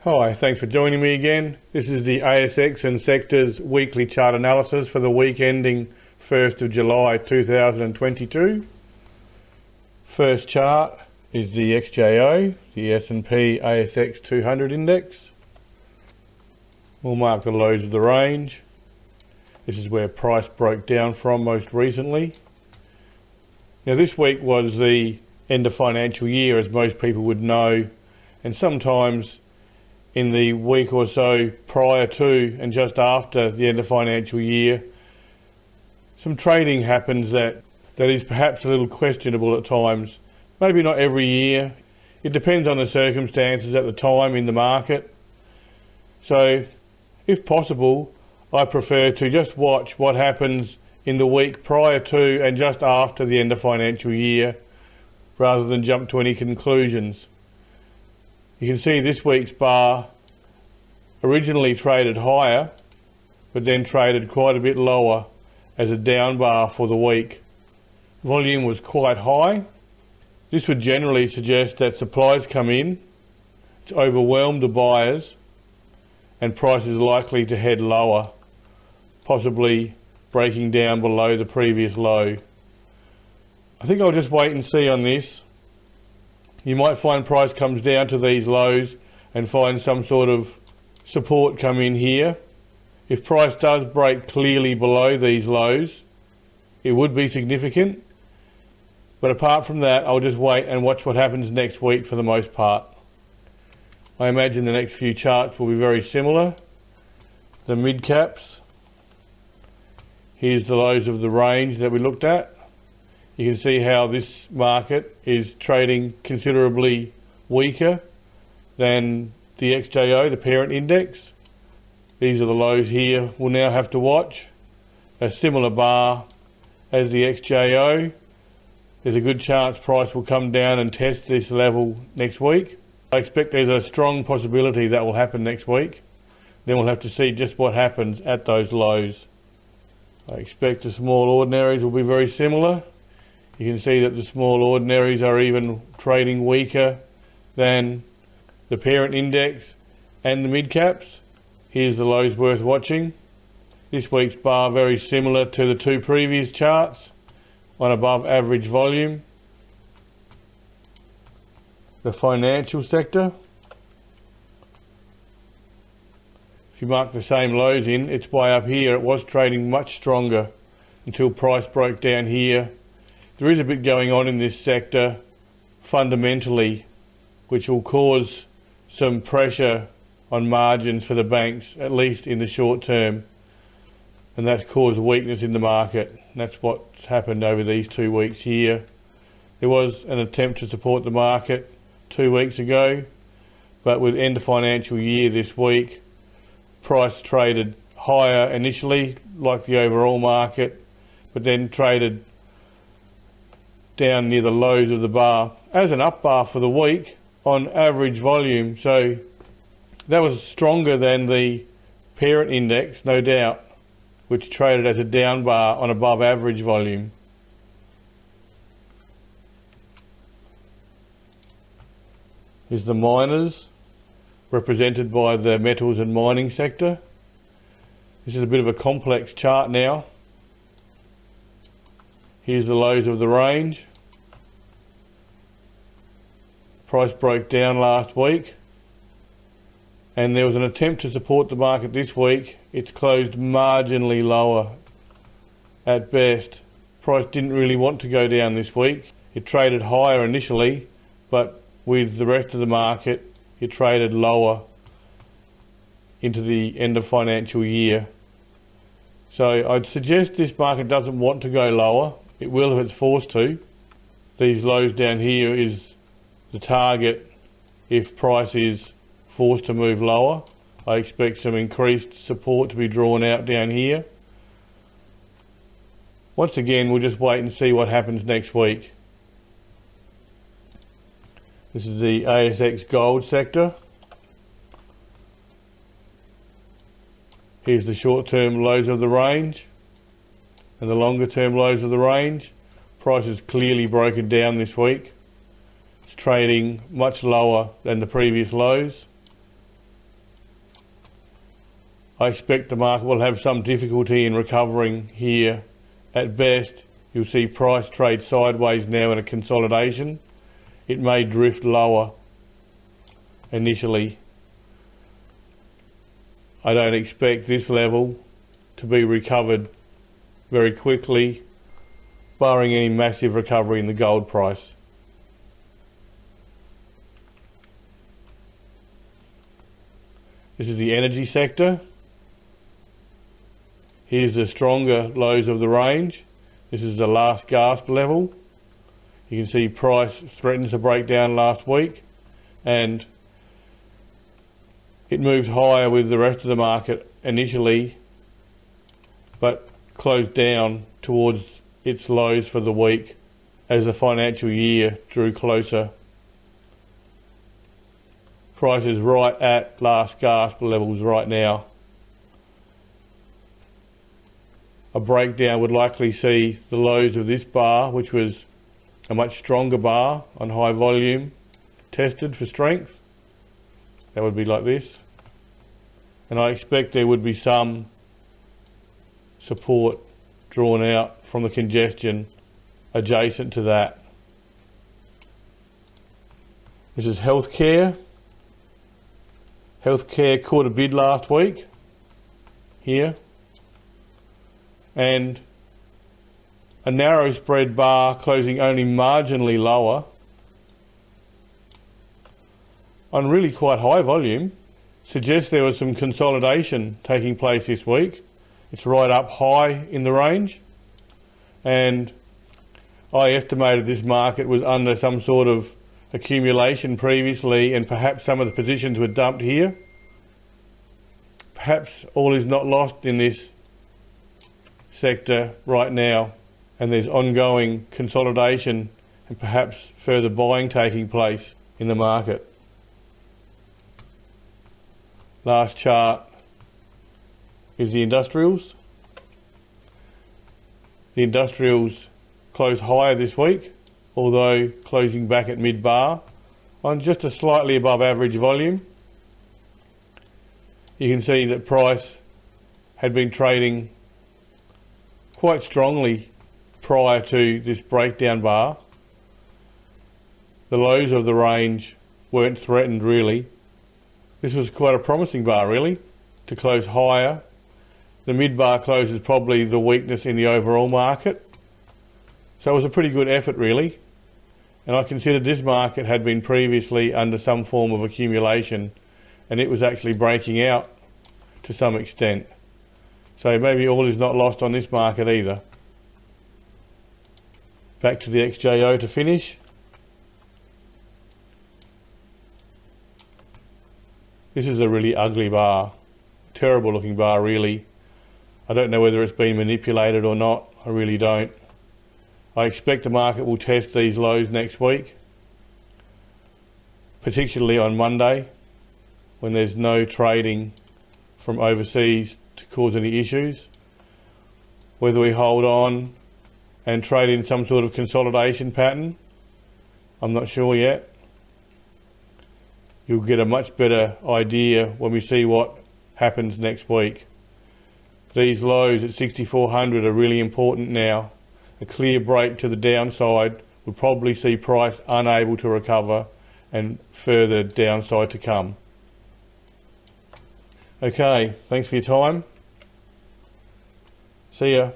Hi, thanks for joining me again. This is the ASX and sectors weekly chart analysis for the week ending 1st of July 2022. First chart is the XJO, the S&P ASX 200 index. We'll mark the lows of the range. This is where price broke down from most recently. Now this week was the end of financial year, as most people would know, and sometimes in the week or so prior to and just after the end of financial year, some trading happens that is perhaps a little questionable at times. Maybe not every year. It depends on the circumstances at the time in the market. So, if possible, I prefer to just watch what happens in the week prior to and just after the end of financial year, rather than jump to any conclusions. You can see this week's bar originally traded higher, but then traded quite a bit lower as a down bar for the week. Volume was quite high. This would generally suggest that supplies come in, it's overwhelmed the buyers, and price is likely to head lower, possibly breaking down below the previous low. I think I'll just wait and see on this. You might find price comes down to these lows and find some sort of support come in here. If price does break clearly below these lows, it would be significant. But apart from that, I'll just wait and watch what happens next week for the most part. I imagine the next few charts will be very similar. The mid caps. Here's the lows of the range that we looked at. You can see how this market is trading considerably weaker than the XJO, the parent index. These are the lows here we'll now have to watch. A similar bar as the XJO. There's a good chance price will come down and test this level next week. I expect there's a strong possibility that will happen next week. Then we'll have to see just what happens at those lows. I expect the small ordinaries will be very similar. You can see that the small ordinaries are even trading weaker than the parent index and the mid caps. Here's the lows worth watching. This week's bar very similar to the two previous charts on above average volume. The financial sector. If you mark the same lows in, it's way up here. It was trading much stronger until price broke down here. There is a bit going on in this sector fundamentally, which will cause some pressure on margins for the banks, at least in the short term, and that's caused weakness in the market. And that's what's happened over these 2 weeks here. There was an attempt to support the market 2 weeks ago, but with end of financial year this week, price traded higher initially, like the overall market, but then traded down near the lows of the bar as an up bar for the week on average volume. So that was stronger than the parent index, no doubt, which traded as a down bar on above average volume. Is the miners, represented by the metals and mining sector. This is a bit of a complex chart now. Here's the lows of the range. Price broke down last week, and there was an attempt to support the market this week. It's closed marginally lower at best. Price didn't really want to go down this week. It traded higher initially, but with the rest of the market, it traded lower into the end of financial year. So I'd suggest this market doesn't want to go lower. It will if it's forced to. These lows down here is the target if price is forced to move lower. I expect some increased support to be drawn out down here. Once again, we'll just wait and see what happens next week. This is the ASX gold sector. Here's the short-term lows of the range and the longer-term lows of the range. Price is clearly broken down this week. It's trading much lower than the previous lows. I expect the market will have some difficulty in recovering here. At best, you'll see price trade sideways now in a consolidation. It may drift lower initially. I don't expect this level to be recovered very quickly, barring any massive recovery in the gold price. This is the energy sector. Here's the stronger lows of the range. This is the last gasp level. You can see price threatened to break down last week, and it moved higher with the rest of the market initially, but closed down towards its lows for the week as the financial year drew closer. Price is right at last gasp levels right now. A breakdown would likely see the lows of this bar, which was a much stronger bar on high volume, tested for strength. That would be like this. And I expect there would be some support drawn out from the congestion adjacent to that. This is healthcare. Healthcare caught a bid last week here, and a narrow spread bar closing only marginally lower on really quite high volume suggests there was some consolidation taking place this week. It's right up high in the range, and I estimated this market was under some sort of accumulation previously, and perhaps some of the positions were dumped here. Perhaps all is not lost in this sector right now, and there's ongoing consolidation and perhaps further buying taking place in the market. Last chart is the industrials. The industrials closed higher this week, although closing back at mid-bar on just a slightly above average volume. You can see that price had been trading quite strongly prior to this breakdown bar. The lows of the range weren't threatened really. This was quite a promising bar really, to close higher. The mid-bar close is probably the weakness in the overall market. So it was a pretty good effort really. And I considered this market had been previously under some form of accumulation, and it was actually breaking out to some extent. So maybe all is not lost on this market either. Back to the XJO to finish. This is a really ugly bar, terrible looking bar really. I don't know whether it's been manipulated or not, I really don't. I expect the market will test these lows next week, particularly on Monday, when there's no trading from overseas to cause any issues. Whether we hold on and trade in some sort of consolidation pattern, I'm not sure yet. You'll get a much better idea when we see what happens next week. These lows at 6,400 are really important now. A clear break to the downside would probably see price unable to recover and further downside to come. Okay, thanks for your time. See ya.